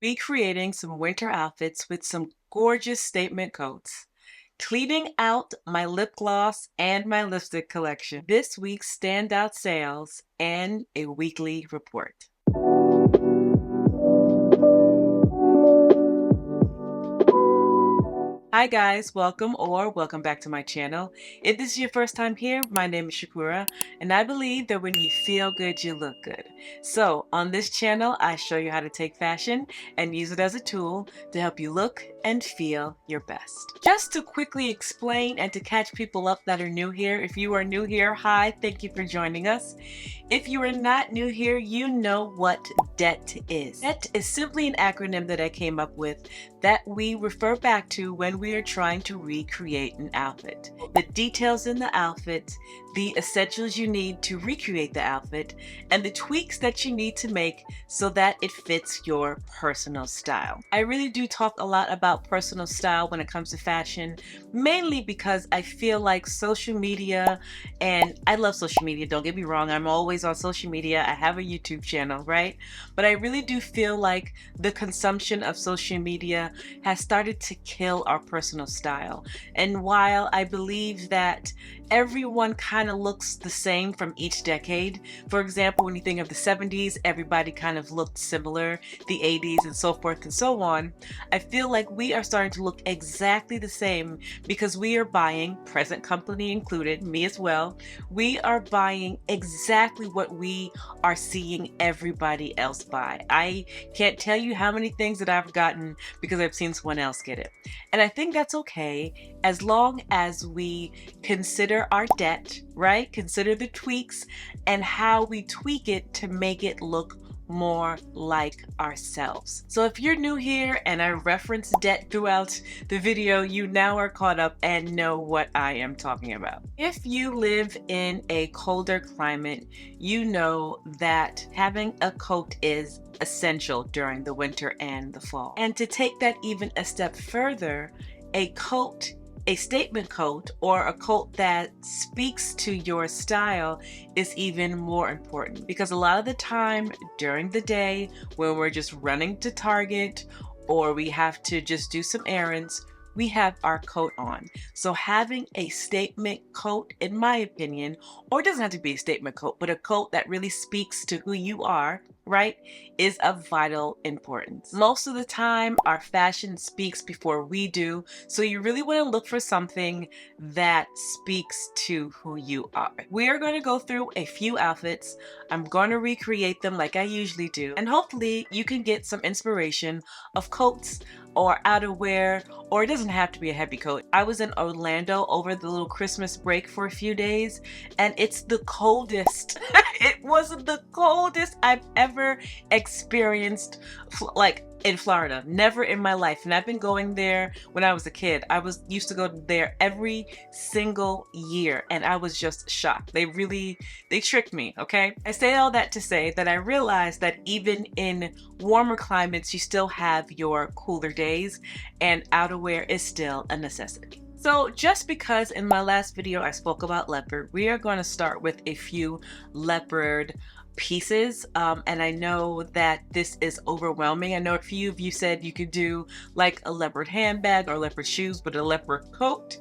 recreating some winter outfits with some gorgeous statement coats, cleaning out my lip gloss and my lipstick collection, this week's standout sales, and a weekly report. Hi guys, welcome back to my channel. If this is your first time here, my name is Kura, and I believe that when you feel good, you look good. So on this channel, I show you how to take fashion and use it as a tool to help you look and feel your best. Just to quickly explain and to catch people up that are new here, if you are new here, hi, thank you for joining us. If you are not new here, you know what D.E.T is. D.E.T is simply an acronym that I came up with that we refer back to when we are trying to recreate an outfit. The details in the outfit, the essentials you need to recreate the outfit, and the tweaks that you need to make so that it fits your personal style. I really do talk a lot about personal style when it comes to fashion, mainly because I feel like social media, and I love social media, don't get me wrong, I'm always on social media, I have a YouTube channel, right? But I really do feel like the consumption of social media has started to kill our personal style. And while I believe that everyone kind of looks the same from each decade, for example, when you think of the 70s, everybody kind of looked similar, the 80s and so forth and so on, I feel like we are starting to look exactly the same because we are buying, present company included, me as well, we are buying exactly what we are seeing everybody else buy. I can't tell you how many things that I've gotten because I've seen someone else get it. And I think that's okay as long as we consider our debt, right? Consider the tweaks and how we tweak it to make it look more like ourselves. So if you're new here and I reference D.E.T throughout the video, you now are caught up and know what I am talking about. If you live in a colder climate, you know that having a coat is essential during the winter and the fall. And to take that even a step further, a coat, a statement coat, or a coat that speaks to your style is even more important because a lot of the time during the day when we're just running to Target or we have to just do some errands, we have our coat on. So having a statement coat, in my opinion, or it doesn't have to be a statement coat, but a coat that really speaks to who you are, right, is of vital importance. Most of the time, our fashion speaks before we do, so you really want to look for something that speaks to who you are. We are going to go through a few outfits. I'm going to recreate them like I usually do, and hopefully you can get some inspiration of coats or outerwear, or it doesn't have to be a heavy coat. I was in Orlando over the little Christmas break for a few days, and it's the coldest. It was the coldest I've ever experienced, like in Florida. Never in my life. And I've been going there when I was a kid. I used to go there every single year, and I was just shocked. They tricked me, okay? I say all that to say that I realized that even in warmer climates, you still have your cooler days, and outerwear is still a necessity. So just because in my last video I spoke about leopard, we are going to start with a few leopard pieces, and I know that this is overwhelming. I know a few of you said you could do like a leopard handbag or leopard shoes, but a leopard coat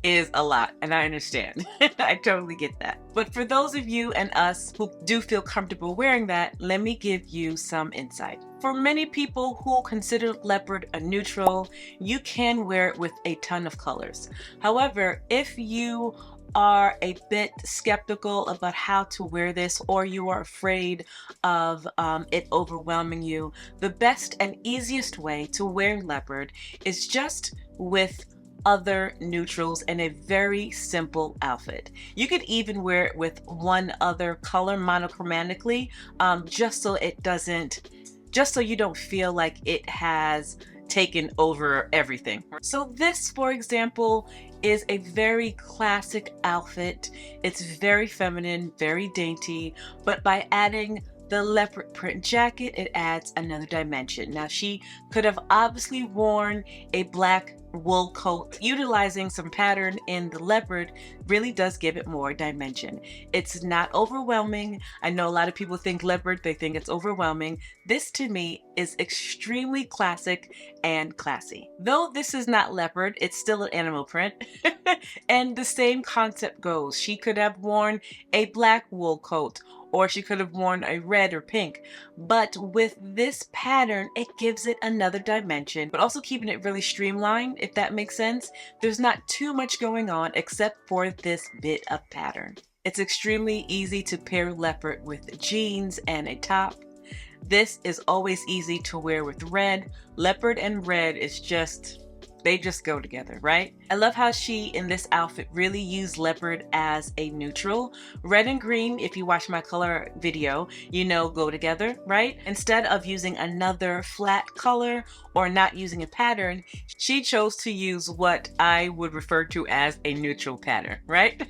is a lot, and I understand. I totally get that. But for those of you and us who do feel comfortable wearing that, let me give you some insight. For many people who consider leopard a neutral, you can wear it with a ton of colors. However, if you are a bit skeptical about how to wear this, or you are afraid of it overwhelming you, the best and easiest way to wear leopard is just with other neutrals in a very simple outfit. You could even wear it with one other color monochromatically, just so you don't feel like it has taken over everything. So this, for example, is a very classic outfit. It's very feminine, very dainty, but by adding the leopard print jacket, it adds another dimension. Now, she could have obviously worn a black wool coat. Utilizing some pattern in the leopard really does give it more dimension. It's not overwhelming. I know a lot of people think leopard, they think it's overwhelming. This to me is extremely classic and classy. Though this is not leopard, it's still an animal print. And the same concept goes. She could have worn a black wool coat, or she could have worn a red or pink. But with this pattern, it gives it another dimension, but also keeping it really streamlined, if that makes sense. There's not too much going on except for this bit of pattern. It's extremely easy to pair leopard with jeans and a top. This is always easy to wear with red. Leopard and red is just, they just go together, right? I love how she, in this outfit, really used leopard as a neutral. Red and green, if you watch my color video, you know go together, right? Instead of using another flat color or not using a pattern, she chose to use what I would refer to as a neutral pattern, right?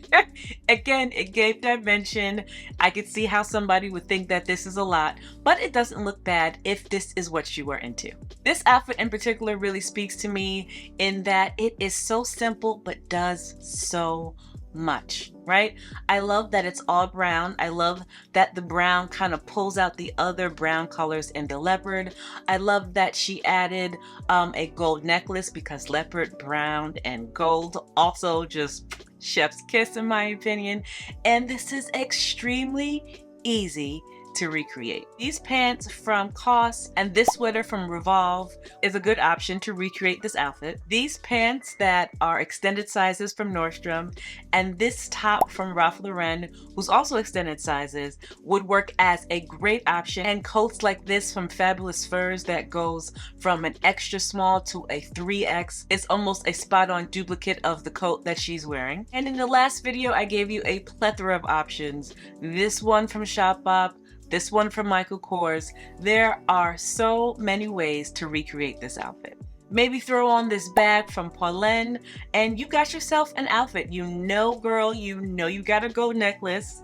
Again, it gave dimension. I could see how somebody would think that this is a lot, but it doesn't look bad if this is what you are into. This outfit in particular really speaks to me in that it is so simple but does so much, right? I love that it's all brown. I love that the brown kind of pulls out the other brown colors in the leopard. I love that she added a gold necklace, because leopard, brown, and gold also just chef's kiss in my opinion. And this is extremely easy to recreate. These pants from COS and this sweater from Revolve is a good option to recreate this outfit. These pants that are extended sizes from Nordstrom and this top from Ralph Lauren, who's also extended sizes, would work as a great option. And coats like this from Fabulous Furs that goes from an extra small to a 3X is almost a spot-on duplicate of the coat that she's wearing. And in the last video, I gave you a plethora of options. This one from Shopbop, this one from Michael Kors. There are so many ways to recreate this outfit. Maybe throw on this bag from Pauline and you got yourself an outfit. You know, girl, you know you got a gold necklace.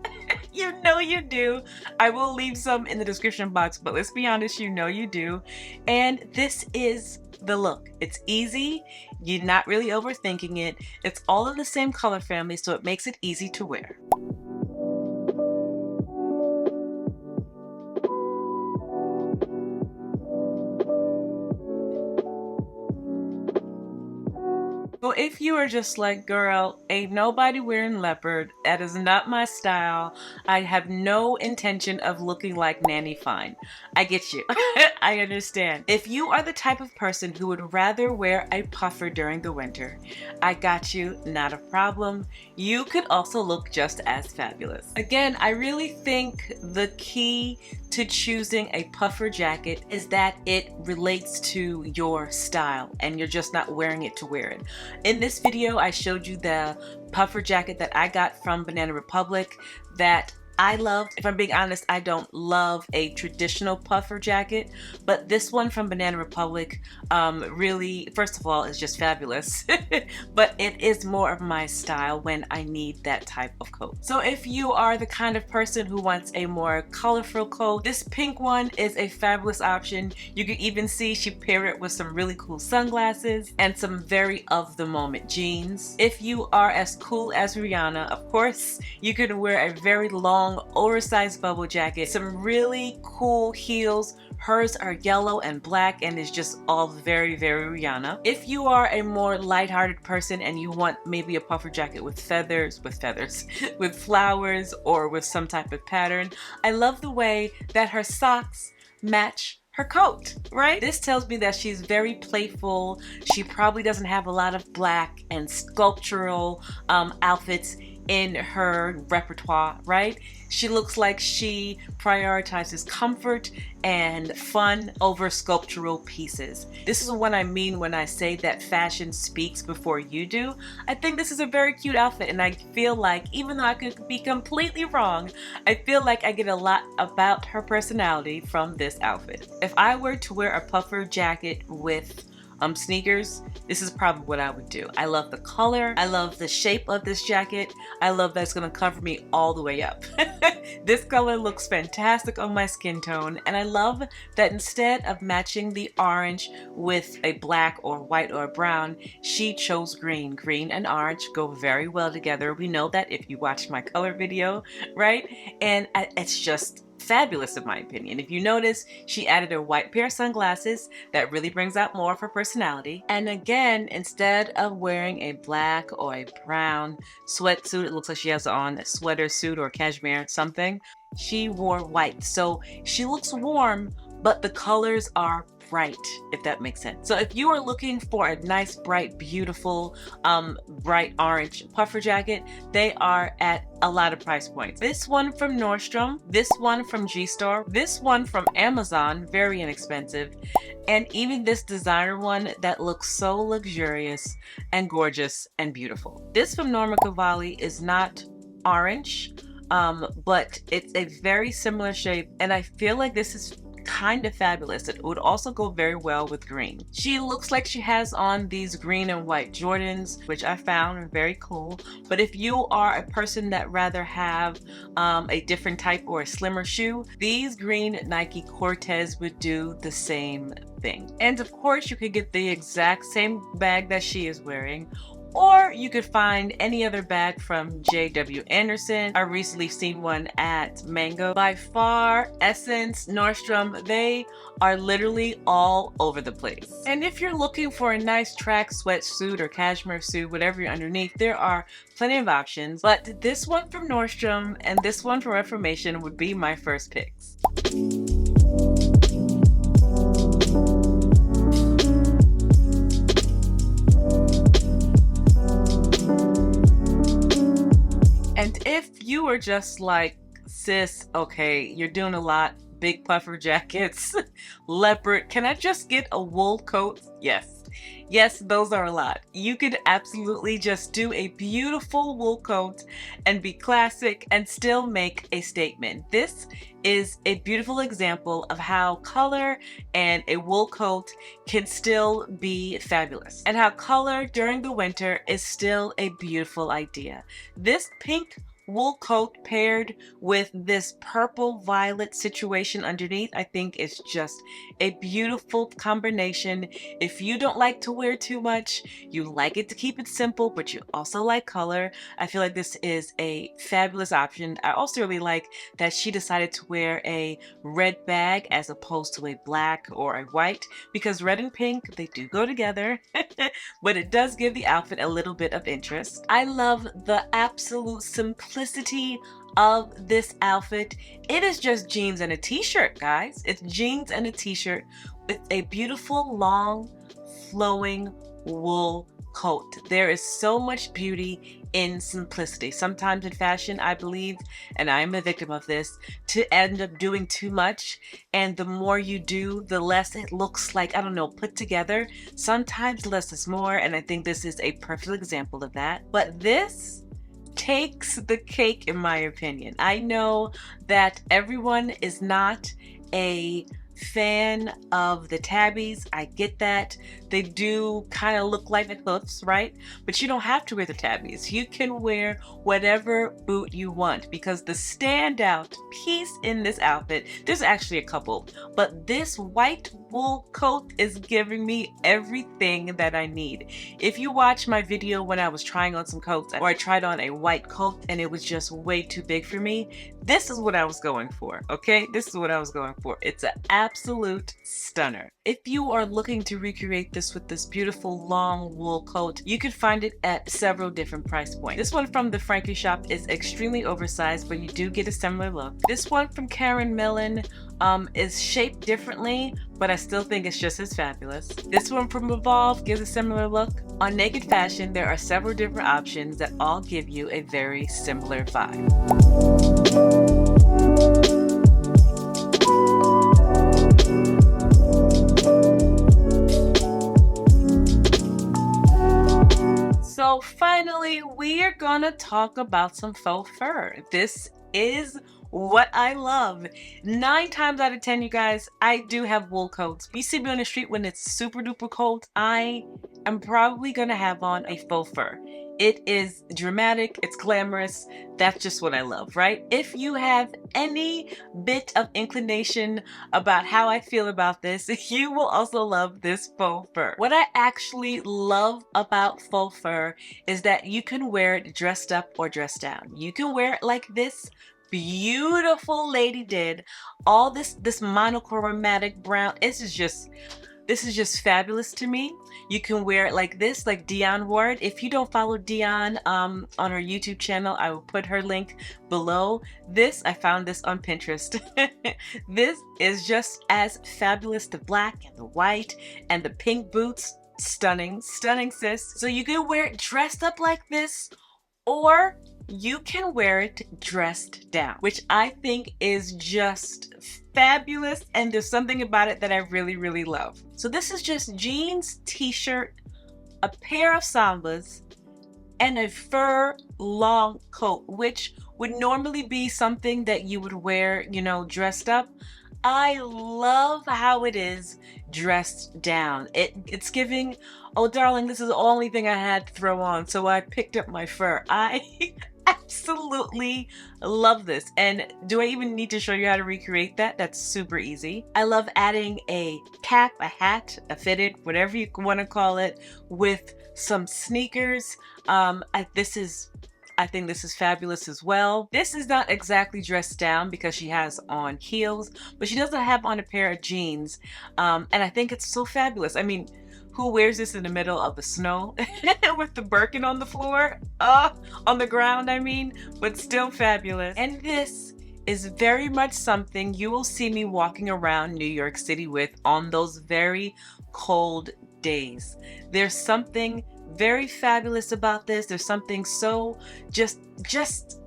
You know you do. I will leave some in the description box, but let's be honest, you know you do. And this is the look. It's easy. You're not really overthinking it. It's all in the same color family, so it makes it easy to wear. So if you are just like, girl, ain't nobody wearing leopard, that is not my style, I have no intention of looking like Nanny Fine, I get you. I understand. If you are the type of person who would rather wear a puffer during the winter, I got you, not a problem. You could also look just as fabulous. Again, I really think the key to choosing a puffer jacket is that it relates to your style and you're just not wearing it to wear it. In this video, I showed you the puffer jacket that I got from Banana Republic that I love. If I'm being honest, I don't love a traditional puffer jacket, but this one from Banana Republic really, first of all, is just fabulous, but it is more of my style when I need that type of coat. So if you are the kind of person who wants a more colorful coat, this pink one is a fabulous option. You can even see she paired it with some really cool sunglasses and some very of the moment jeans. If you are as cool as Rihanna, of course, you can wear a very long oversized bubble jacket, some really cool heels. Hers are yellow and black and is just all very, very Rihanna. If you are a more lighthearted person and you want maybe a puffer jacket with feathers, with flowers or with some type of pattern, I love the way that her socks match her coat, right? This tells me that she's very playful. She probably doesn't have a lot of black and sculptural outfits in her repertoire, right? She looks like she prioritizes comfort and fun over sculptural pieces. This is what I mean when I say that fashion speaks before you do. I think this is a very cute outfit, and I feel like, even though I could be completely wrong, I feel like I get a lot about her personality from this outfit. If I were to wear a puffer jacket with sneakers, this is probably what I would do. I love the color. I love the shape of this jacket. I love that it's gonna cover me all the way up. This color looks fantastic on my skin tone, and I love that instead of matching the orange with a black or white or brown, she chose green. Green and orange go very well together. We know that if you watched my color video, right? And it's just fabulous in my opinion. If you notice, she added a white pair of sunglasses that really brings out more of her personality. And again, instead of wearing a black or a brown sweatsuit, it looks like she has on a sweater suit or cashmere something, she wore white. So she looks warm, but the colors are bright, if that makes sense. So if you are looking for a nice, bright, beautiful, bright orange puffer jacket, they are at a lot of price points. This one from Nordstrom, this one from G-Star, this one from Amazon, very inexpensive, and even this designer one that looks so luxurious and gorgeous and beautiful. This from Norma Cavalli is not orange, but it's a very similar shape, and I feel like this is kind of fabulous. It would also go very well with green. She looks like she has on these green and white Jordans, which I found are very cool. But if you are a person that rather have a different type or a slimmer shoe, these green Nike Cortez would do the same thing. And of course, you could get the exact same bag that she is wearing, or you could find any other bag from J.W. Anderson. I recently seen one at Mango. By far, Essence, Nordstrom, they are literally all over the place. And if you're looking for a nice track sweatsuit or cashmere suit, whatever you're underneath, there are plenty of options. But this one from Nordstrom and this one from Reformation would be my first picks. And if you are just like, sis, okay, you're doing a lot, big puffer jackets, leopard, can I just get a wool coat? Yes. Yes, those are a lot. You could absolutely just do a beautiful wool coat and be classic and still make a statement. This is a beautiful example of how color and a wool coat can still be fabulous, and how color during the winter is still a beautiful idea. This pink wool coat paired with this purple violet situation underneath, I think is just a beautiful combination. If you don't like to wear too much, you like it to keep it simple, but you also like color, I feel like this is a fabulous option. I also really like that she decided to wear a red bag as opposed to a black or a white, because red and pink, they do go together, but it does give the outfit a little bit of interest. I love the absolute simplicity of this outfit. It is just jeans and a t-shirt, guys. It's jeans and a t-shirt with a beautiful long flowing wool coat. There is so much beauty in simplicity. Sometimes in fashion, I believe, and I am a victim of this, to end up doing too much, and the more you do, the less it looks like, I don't know, put together. Sometimes less is more, and I think this is a perfect example of that. But this takes the cake in my opinion. I know that everyone is not a fan of the tabbies. I get that. They do kind of look like the hoofs, right? But you don't have to wear the tabbies. You can wear whatever boot you want, because the standout piece in this outfit, there's actually a couple, but this white wool coat is giving me everything that I need. If you watch my video when I was trying on some coats, or I tried on a white coat and it was just way too big for me, this is what I was going for, okay? This is what I was going for. It's an absolute stunner. If you are looking to recreate this with this beautiful long wool coat, you could find it at several different price points. This one from the Frankie shop is extremely oversized, but you do get a similar look. This one from Karen Millen is shaped differently, but I still think it's just as fabulous. This one from Revolve gives a similar look. On Naked Fashion, there are several different options that all give you a very similar vibe. So finally, we are gonna talk about some faux fur. This is what I love. 9 times out of 10, you guys, I do have wool coats. You see me on the street when it's super duper cold, I am probably gonna have on a faux fur. It is dramatic, it's glamorous, that's just what I love, right? If you have any bit of inclination about how I feel about this, you will also love this faux fur. What I actually love about faux fur is that you can wear it dressed up or dressed down. You can wear it like this beautiful lady did. All this monochromatic brown. This is just fabulous to me. You can wear it like this, like Dion wore it. If you don't follow Dion on her YouTube channel, I will put her link below. I found this on Pinterest. This is just as fabulous. The black and the white and the pink boots. Stunning, stunning, sis. So you can wear it dressed up like this, or you can wear it dressed down, which I think is just fabulous, and there's something about it that I really, really love. So this is just jeans, t-shirt, a pair of sambas, and a fur long coat, which would normally be something that you would wear, you know, dressed up. I love how it is dressed down. It's giving, oh darling, this is the only thing I had to throw on, so I picked up my fur. I absolutely love this. And do I even need to show you how to recreate that? That's super easy. I love adding a cap, a hat, a fitted, whatever you want to call it, with some sneakers. I think this is fabulous as well. This is not exactly dressed down because she has on heels, but she doesn't have on a pair of jeans. And I think it's so fabulous. I mean, who wears this in the middle of the snow with the Birkin on the floor? On the ground, I mean, but still fabulous. And this is very much something you will see me walking around New York City with on those very cold days. There's something very fabulous about this. There's something so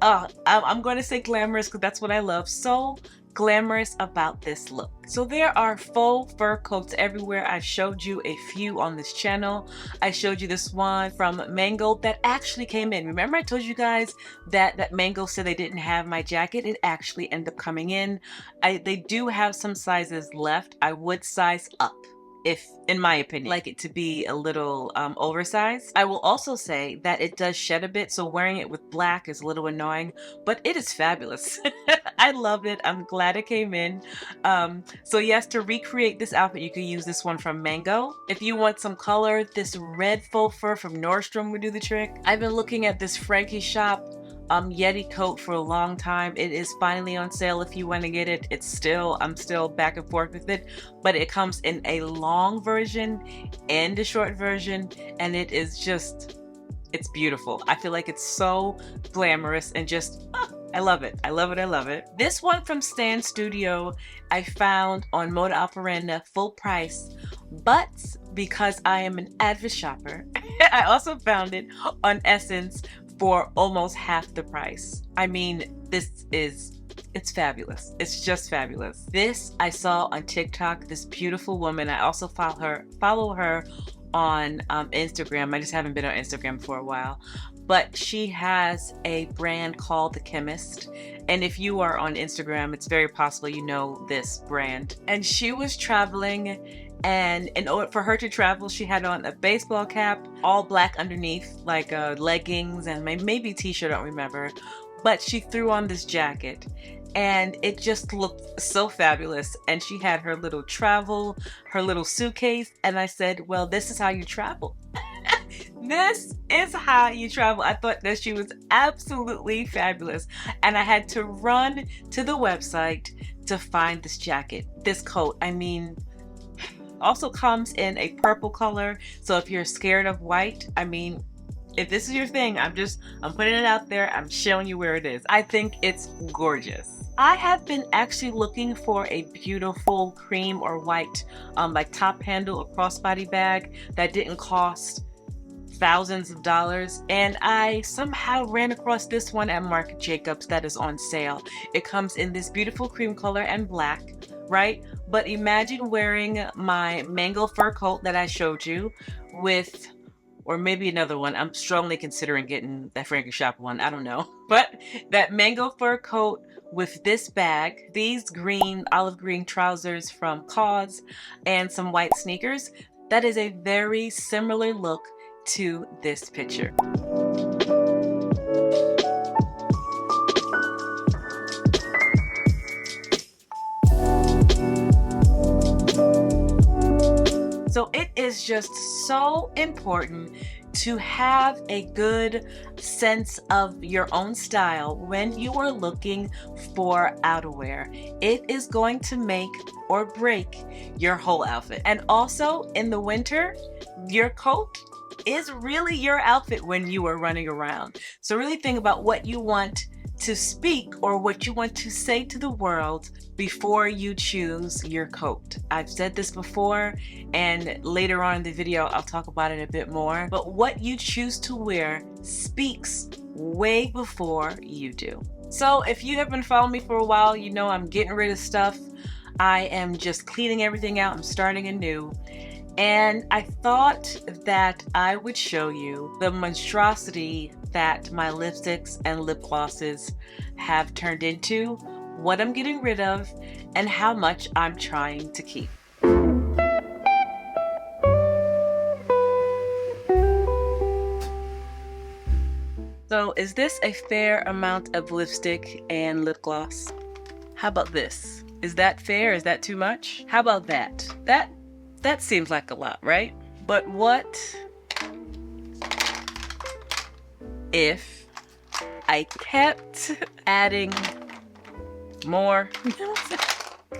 I'm going to say glamorous because that's what I love. So glamorous about this look. So there are faux fur coats everywhere. I showed you a few on this channel. I showed you this one from Mango that actually came in. Remember I told you guys that Mango said they didn't have my jacket? It actually ended up coming in. They do have some sizes left. I would size up, if, in my opinion, like it to be a little oversized. I will also say that it does shed a bit, so wearing it with black is a little annoying, but it is fabulous. I love it. I'm glad it came in. So yes, to recreate this outfit, you can use this one from Mango. If you want some color, this red faux fur from Nordstrom would do the trick. I've been looking at this Frankie Shop Yeti coat for a long time. It is finally on sale if you want to get it. I'm still back and forth with it, but it comes in a long version and a short version, and it is just, it's beautiful. I feel like it's so glamorous and just, I love it. I love it. I love it. This one from Stan Studio, I found on Moda Operanda full price, but because I am an avid shopper, I also found it on Essence for almost half the price. I mean, it's fabulous. It's just fabulous. This I saw on TikTok, this beautiful woman. I also follow her on Instagram. I just haven't been on Instagram for a while, but she has a brand called The Chemist. And if you are on Instagram, it's very possible you know this brand. And she was traveling, and in order for her to travel, she had on a baseball cap, all black underneath, like leggings and maybe t-shirt, I don't remember. But she threw on this jacket and it just looked so fabulous. And she had her little her little suitcase. And I said, well, this is how you travel. This is how you travel. I thought that she was absolutely fabulous. And I had to run to the website to find this jacket, this coat. I mean, also comes in a purple color. So if you're scared of white, I mean, if this is your thing, I'm putting it out there. I'm showing you where it is. I think it's gorgeous. I have been actually looking for a beautiful cream or white, like top handle or crossbody bag that didn't cost thousands of dollars, and I somehow ran across this one at Marc Jacobs that is on sale. It comes in this beautiful cream color and black, right? But imagine wearing my Mango fur coat that I showed you with or maybe another one. I'm strongly considering getting that Frankie Shop one. I don't know. But that mango fur coat with this bag, these green, olive green trousers from COS, and some white sneakers, that is a very similar look to this picture. So it is just so important to have a good sense of your own style when you are looking for outerwear. It is going to make or break your whole outfit. And also in the winter, your coat is really your outfit when you are running around. So really think about what you want to speak or what you want to say to the world before you choose your coat. I've said this before, and later on in the video I'll talk about it a bit more, but what you choose to wear speaks way before you do. So if you have been following me for a while, you know I'm getting rid of stuff. I am just cleaning everything out. I'm starting anew. And I thought that I would show you the monstrosity that my lipsticks and lip glosses have turned into, what I'm getting rid of, and how much I'm trying to keep. So is this a fair amount of lipstick and lip gloss? How about this? Is that fair? Is that too much? How about that? That seems like a lot, right? But what if I kept adding more?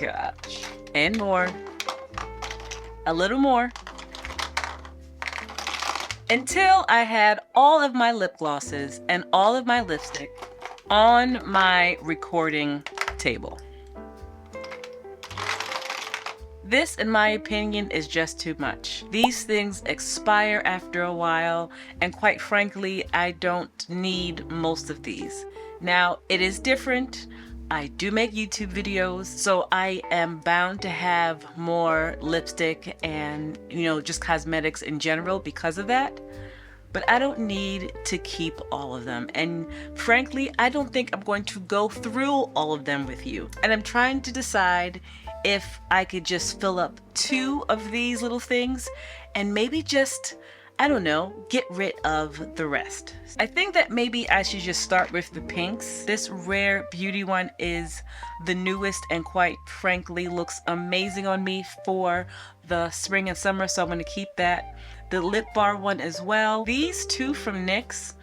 Gosh. And more. A little more. Until I had all of my lip glosses and all of my lipstick on my recording table. This, in my opinion, is just too much. These things expire after a while, and quite frankly, I don't need most of these. Now, it is different. I do make YouTube videos, so I am bound to have more lipstick and, you know, just cosmetics in general because of that. But I don't need to keep all of them. And frankly, I don't think I'm going to go through all of them with you. And I'm trying to decide if I could just fill up 2 of these little things and maybe just, I don't know, get rid of the rest. I think that maybe I should just start with the pinks. This Rare Beauty one is the newest and quite frankly looks amazing on me for the spring and summer, so I'm going to keep that. The lip bar one as well. These 2 from NYX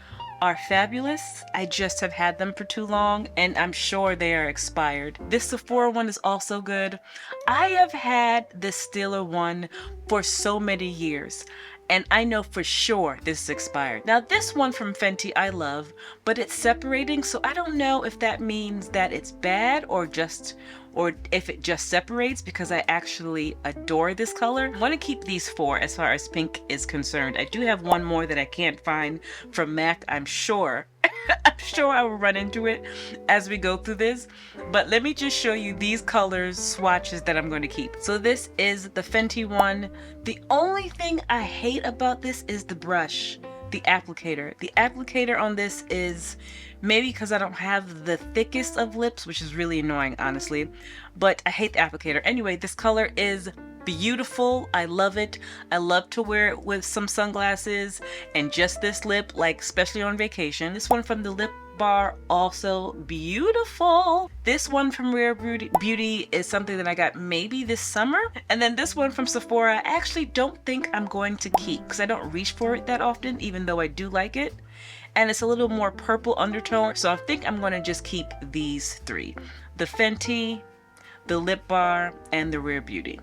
are fabulous. I just have had them for too long and I'm sure they are expired. This Sephora one is also good. I have had this Stila one for so many years and I know for sure this is expired. Now this one from Fenty I love, but it's separating, so I don't know if that means that it's bad or if it just separates, because I actually adore this color. I want to keep these 4 as far as pink is concerned. I do have one more that I can't find from MAC. I'm sure I'm sure I will run into it as we go through this, but let me just show you these colors swatches that I'm going to keep. So this is the Fenty one. The only thing I hate about this is the brush, the applicator. The applicator on this is maybe because I don't have the thickest of lips, which is really annoying, honestly, but I hate the applicator. Anyway, this color is beautiful. I love it. I love to wear it with some sunglasses and just this lip, like especially on vacation. This one from the Lip Bar, also beautiful. This one from Rare Beauty is something that I got maybe this summer. And then this one from Sephora, I actually don't think I'm going to keep because I don't reach for it that often, even though I do like it. And it's a little more purple undertone, so I think I'm going to just keep these 3. The Fenty, the Lip Bar, and the Rare Beauty.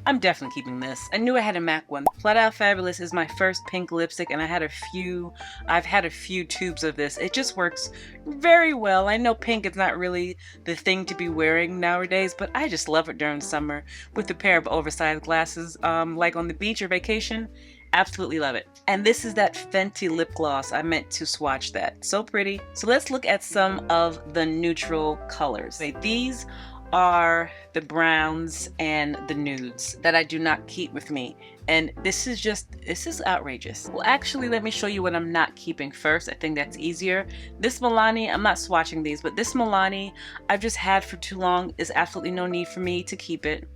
I'm definitely keeping this. I knew I had a MAC one. Flat Out Fabulous is my first pink lipstick, and I've had a few tubes of this. It just works very well. I know pink is not really the thing to be wearing nowadays, but I just love it during summer with a pair of oversized glasses, like on the beach or vacation. Absolutely love it. And this is that Fenty lip gloss. I meant to swatch that. So pretty. So let's look at some of the neutral colors. These are the browns and the nudes that I do not keep with me. And this is outrageous. Well, actually, let me show you what I'm not keeping first. I think that's easier. This Milani, I'm not swatching these, but this Milani I've just had for too long. Is absolutely no need for me to keep it.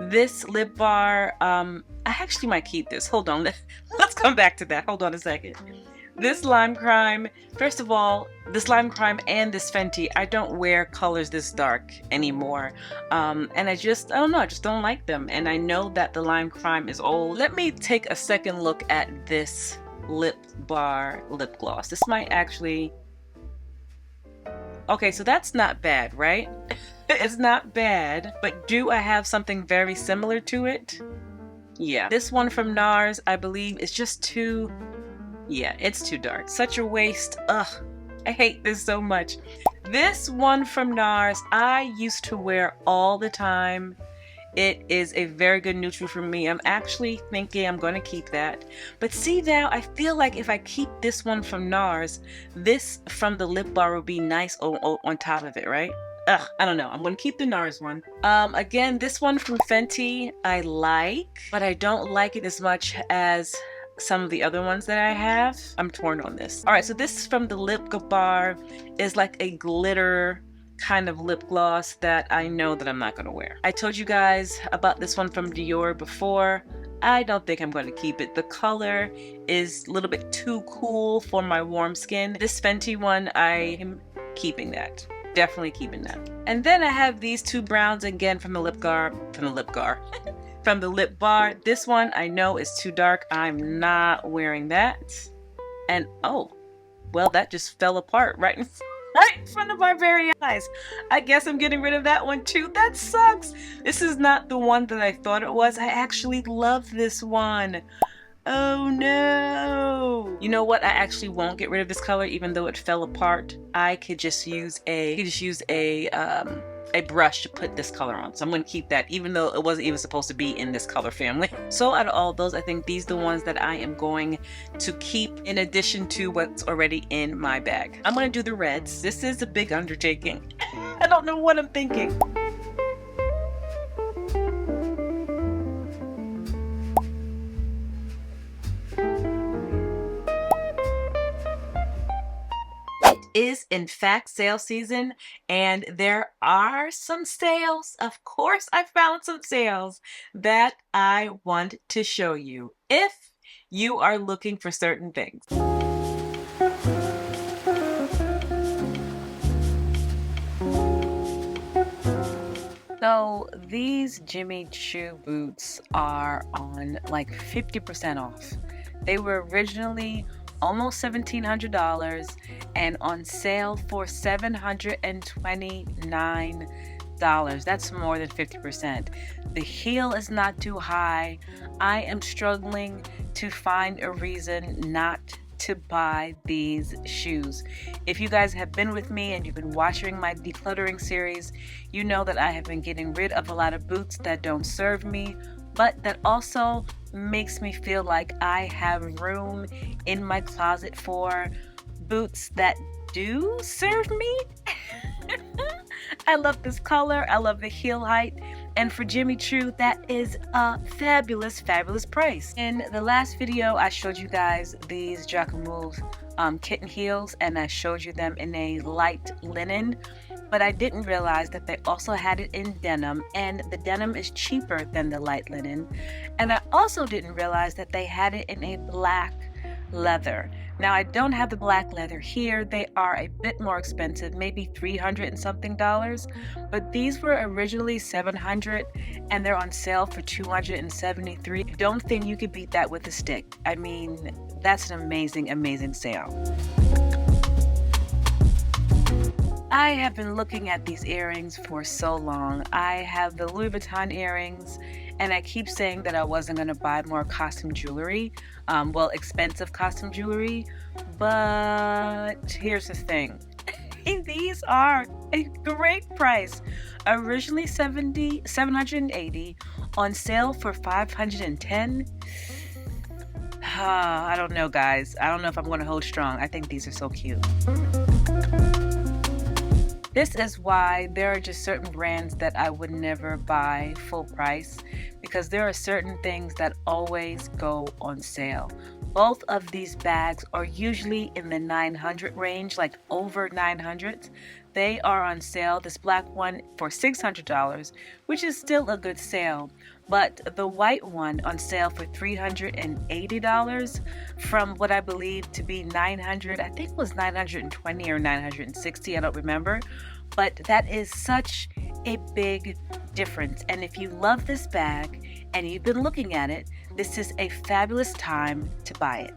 This lip bar, I actually might keep this. Hold on, let's come back to that. Hold on a second. This Lime Crime, first of all, this Lime Crime and this Fenty, I don't wear colors this dark anymore. And I don't know, I just don't like them. And I know that the Lime Crime is old. Let me take a second look at this lip bar lip gloss. This might actually, okay, so that's not bad, right? It's not bad, but do I have something very similar to it? Yeah, this one from NARS, I believe, is just too, yeah, it's too dark. Such a waste. Ugh, I hate this so much. This one from NARS, I used to wear all the time. It is a very good neutral for me. I'm actually thinking I'm going to keep that. But see now, I feel like if I keep this one from NARS, this from the lip bar would be nice on top of it, right? Ugh, I don't know. I'm going to keep the NARS one. Again, this one from Fenty I like, but I don't like it as much as some of the other ones that I have. I'm torn on this. All right, so this from the lip bar is like a glitter kind of lip gloss that I know that I'm not going to wear. I told you guys about this one from Dior before. I don't think I'm going to keep it. The color is a little bit too cool for my warm skin. This Fenty one, I am keeping that. Definitely keeping that. And then I have these two browns again from the lip bar. From the lip bar. This one I know is too dark. I'm not wearing that. And oh, well, that just fell apart right in front of our very eyes. I guess I'm getting rid of that one too. That sucks. This is not the one that I thought it was. I actually love this one. Oh no. You know what? I actually won't get rid of this color even though it fell apart. I could just use a brush to put this color on. So I'm going to keep that even though it wasn't even supposed to be in this color family. So out of all of those, I think these are the ones that I am going to keep in addition to what's already in my bag. I'm going to do the reds. This is a big undertaking. I don't know what I'm thinking. Is in fact sale season, and there are some sales. Of course, I found some sales that I want to show you if you are looking for certain things. So these Jimmy Choo boots are on like 50% off. They were originally almost $1,700 and on sale for $729. That's more than 50%. The heel is not too high. I am struggling to find a reason not to buy these shoes. If you guys have been with me and you've been watching my decluttering series, you know that I have been getting rid of a lot of boots that don't serve me, but that also makes me feel like I have room in my closet for boots that do serve me. I love this color. I love the heel height. And for Jimmy Choo, that is a fabulous, fabulous price. In the last video, I showed you guys these Jacquemus kitten heels, and I showed you them in a light linen. But I didn't realize that they also had it in denim, and the denim is cheaper than the light linen. And I also didn't realize that they had it in a black leather. Now I don't have the black leather here. They are a bit more expensive, maybe $300 and something, but these were originally $700 and they're on sale for $273. Don't think you could beat that with a stick. I mean, that's an amazing, amazing sale. I have been looking at these earrings for so long. I have the Louis Vuitton earrings, and I keep saying that I wasn't going to buy more costume jewelry, expensive costume jewelry, but here's the thing. These are a great price. Originally $780, on sale for $510. I don't know, guys. I don't know if I'm going to hold strong. I think these are so cute. This is why there are just certain brands that I would never buy full price, because there are certain things that always go on sale. Both of these bags are usually in the 900 range, like over 900. They are on sale. This black one for $600, which is still a good sale. But the white one on sale for $380 from what I believe to be 900, I think it was 920 or 960, I don't remember. But that is such a big difference. And if you love this bag and you've been looking at it, this is a fabulous time to buy it.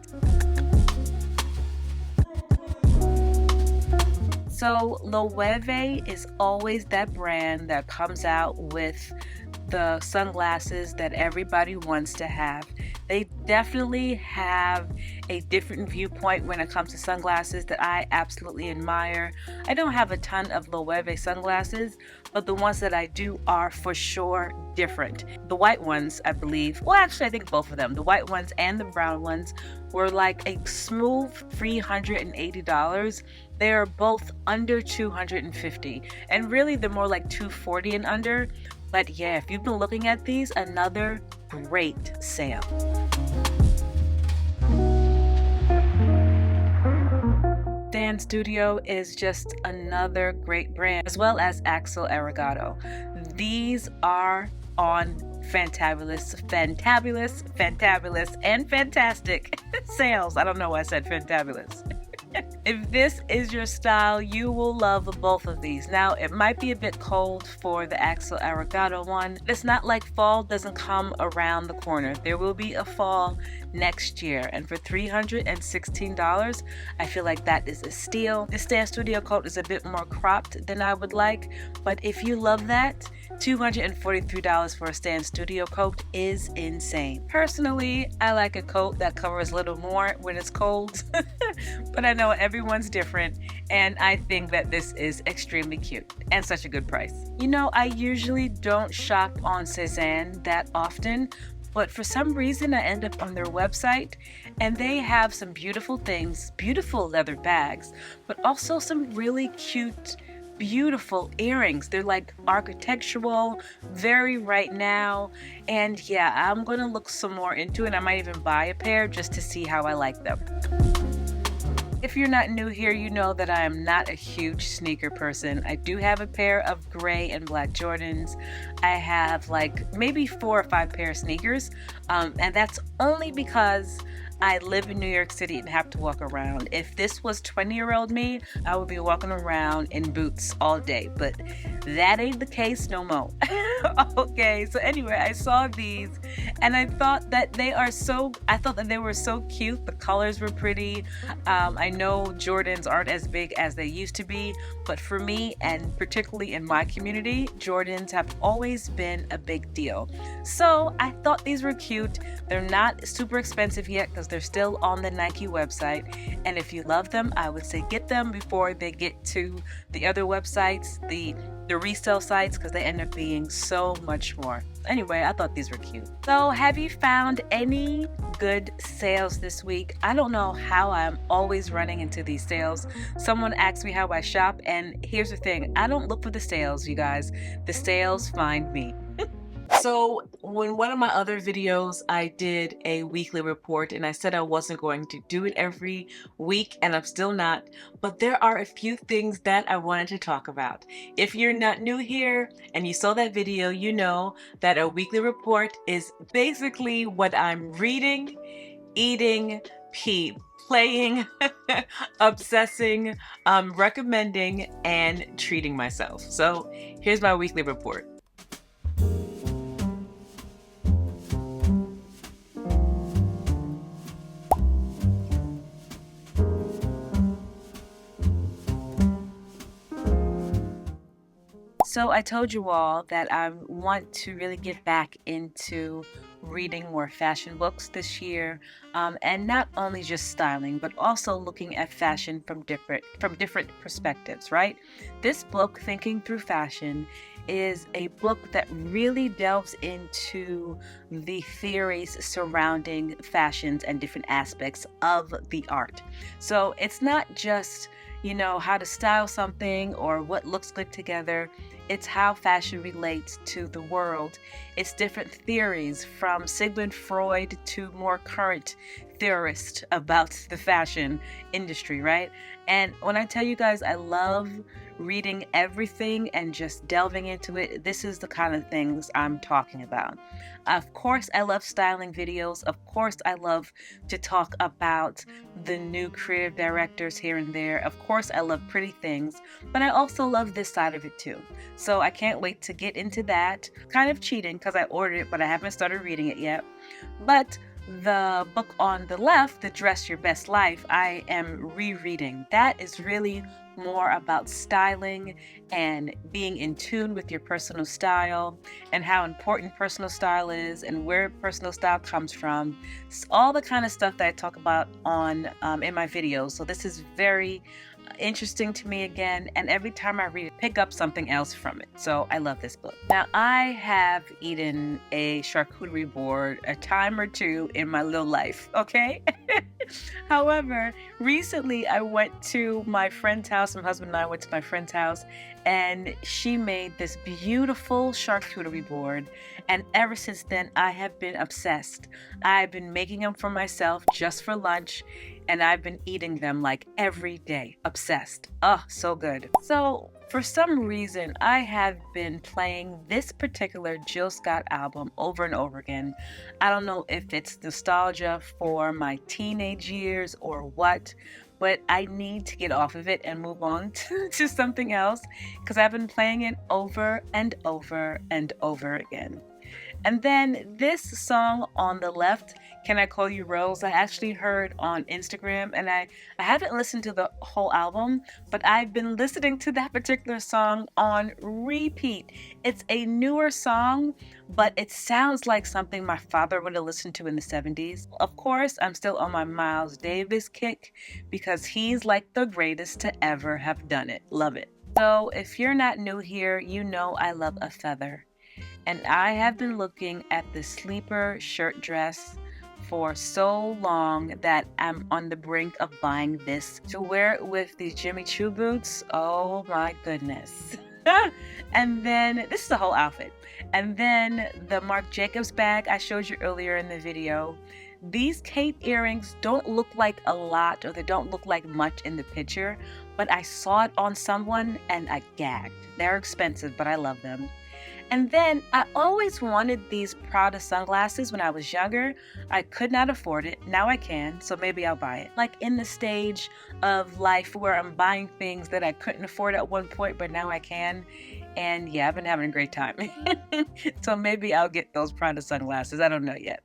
So Loewe is always that brand that comes out with the sunglasses that everybody wants to have. They definitely have a different viewpoint when it comes to sunglasses that I absolutely admire. I don't have a ton of Loewe sunglasses, but the ones that I do are for sure different. The white ones, I believe, well actually I think both of them, the white ones and the brown ones, were like a smooth $380. They are both under $250, and really they're more like $240 and under. But yeah, if you've been looking at these, another great sale. Dan Studio is just another great brand, as well as Axel Arigato. These are on fantabulous, and fantastic sales. I don't know why I said fantabulous. If this is your style, you will love both of these. Now, it might be a bit cold for the Axel Arigato one. It's not like fall doesn't come around the corner. There will be a fall next year, and for $316, I feel like that is a steal. This Dan Studio coat is a bit more cropped than I would like, but if you love that, $243 for a Dan Studio coat is insane. Personally, I like a coat that covers a little more when it's cold, but I know everyone's different, and I think that this is extremely cute and such a good price. You know, I usually don't shop on Cezanne that often, but for some reason I end up on their website and they have some beautiful things, beautiful leather bags, but also some really cute, beautiful earrings. They're like architectural, very right now, and yeah, I'm gonna look some more into it. I might even buy a pair just to see how I like them. If you're not new here, you know that I am not a huge sneaker person. I do have a pair of gray and black Jordans. I have like maybe 4 or 5 pair of sneakers, and that's only because I live in New York City and have to walk around. If this was 20-year-old me, I would be walking around in boots all day, but that ain't the case no more. Okay, so anyway, I saw these and I thought that they were so cute. The colors were pretty. I know Jordans aren't as big as they used to be, but for me, and particularly in my community, Jordans have always been a big deal. So I thought these were cute. They're not super expensive yet because they're still on the Nike website, and if you love them, I would say get them before they get to the other websites, the resale sites, because they end up being so much more. Anyway, I thought these were cute. So have you found any good sales this week? I don't know how I'm always running into these sales. Someone asked me how I shop, and here's the thing, I don't look for the sales, you guys. The sales find me. So in one of my other videos, I did a weekly report, and I said I wasn't going to do it every week, and I'm still not, but there are a few things that I wanted to talk about. If you're not new here and you saw that video, you know that a weekly report is basically what I'm reading, eating, playing, obsessing, recommending, and treating myself. So here's my weekly report. So I told you all that I want to really get back into reading more fashion books this year, and not only just styling, but also looking at fashion from different perspectives, right? This book, Thinking Through Fashion, is a book that really delves into the theories surrounding fashions and different aspects of the art. So it's not just, you know, how to style something or what looks good together. It's how fashion relates to the world. It's different theories from Sigmund Freud to more current theorists about the fashion industry, right? And when I tell you guys, I love reading everything and just delving into it. This is the kind of things I'm talking about. Of course, I love styling videos. Of course, I love to talk about the new creative directors here and there. Of course, I love pretty things, but I also love this side of it too. So I can't wait to get into that. Kind of cheating because I ordered it, but I haven't started reading it yet. But the book on the left, The Dress Your Best Life, I am rereading. That is really more about styling and being in tune with your personal style and how important personal style is and where personal style comes from. It's all the kind of stuff that I talk about on in my videos. So this is very interesting to me again, and every time I read it, pick up something else from it. So I love this book. Now, I have eaten a charcuterie board a time or two in my little life, okay? However, recently I went to my friend's house. My husband and I went to my friend's house, and she made this beautiful charcuterie board. And ever since then, I have been obsessed. I've been making them for myself just for lunch, and I've been eating them like every day. Obsessed. Oh, so good. So for some reason, I have been playing this particular Jill Scott album over and over again. I don't know if it's nostalgia for my teenage years or what, but I need to get off of it and move on to something else because I've been playing it over and over and over again. And then this song on the left, Can I Call You Rose, I actually heard on Instagram, and I haven't listened to the whole album, but I've been listening to that particular song on repeat. It's a newer song, but it sounds like something my father would have listened to in the 70s. Of course, I'm still on my Miles Davis kick because he's like the greatest to ever have done it. Love it. So if you're not new here, you know I love a feather. And I have been looking at the sleeper shirt dress for so long that I'm on the brink of buying this to wear it with these Jimmy Choo boots. Oh my goodness. And then this is the whole outfit. And then the Marc Jacobs bag I showed you earlier in the video. These Kate earrings don't look like a lot, or they don't look like much in the picture, but I saw it on someone and I gagged. They're expensive, but I love them. And then I always wanted these Prada sunglasses when I was younger. I could not afford it. Now I can, so maybe I'll buy it. Like in the stage of life where I'm buying things that I couldn't afford at one point, but now I can. And yeah, I've been having a great time. So maybe I'll get those Prada sunglasses. I don't know yet.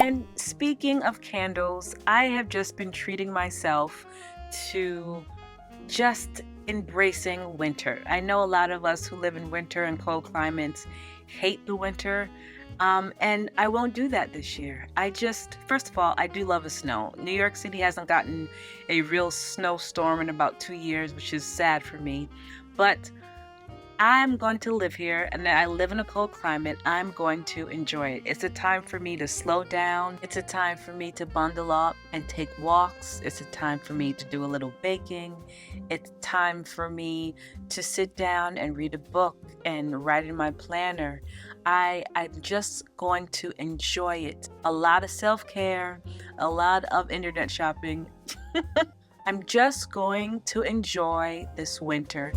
And speaking of candles, I have just been treating myself to just embracing winter. I know a lot of us who live in winter and cold climates hate the winter, and I won't do that this year. First of all, I do love the snow. New York City hasn't gotten a real snowstorm in about 2 years, which is sad for me, but I'm going to live here, and I live in a cold climate. I'm going to enjoy it. It's a time for me to slow down. It's a time for me to bundle up and take walks. It's a time for me to do a little baking. It's time for me to sit down and read a book and write in my planner. I'm just going to enjoy it. A lot of self-care, a lot of internet shopping. I'm just going to enjoy this winter.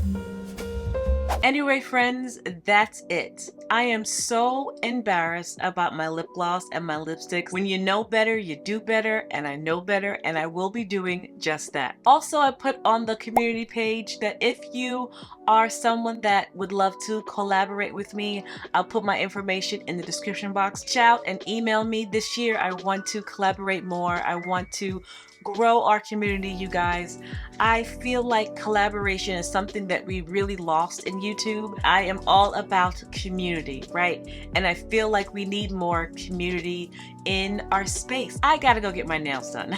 Anyway, friends, that's it. I am so embarrassed about my lip gloss and my lipsticks. When you know better, you do better, and I know better, and I will be doing just that. Also, I put on the community page that if you are someone that would love to collaborate with me, I'll put my information in the description box. Reach out and email me. This year, I want to collaborate more. I want to grow our community, you guys. I feel like collaboration is something that we really lost in YouTube. I am all about community, right? And I feel like we need more community in our space. I gotta go get my nails done.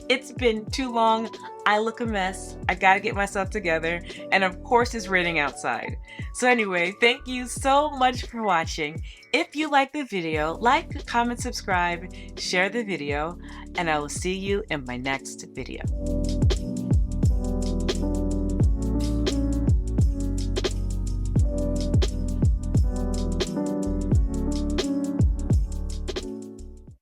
It's been too long. I look a mess. I gotta get myself together. And of course, it's raining outside. So anyway, thank you so much for watching. If you like the video, like, comment, subscribe, share the video, and I will see you in my next video.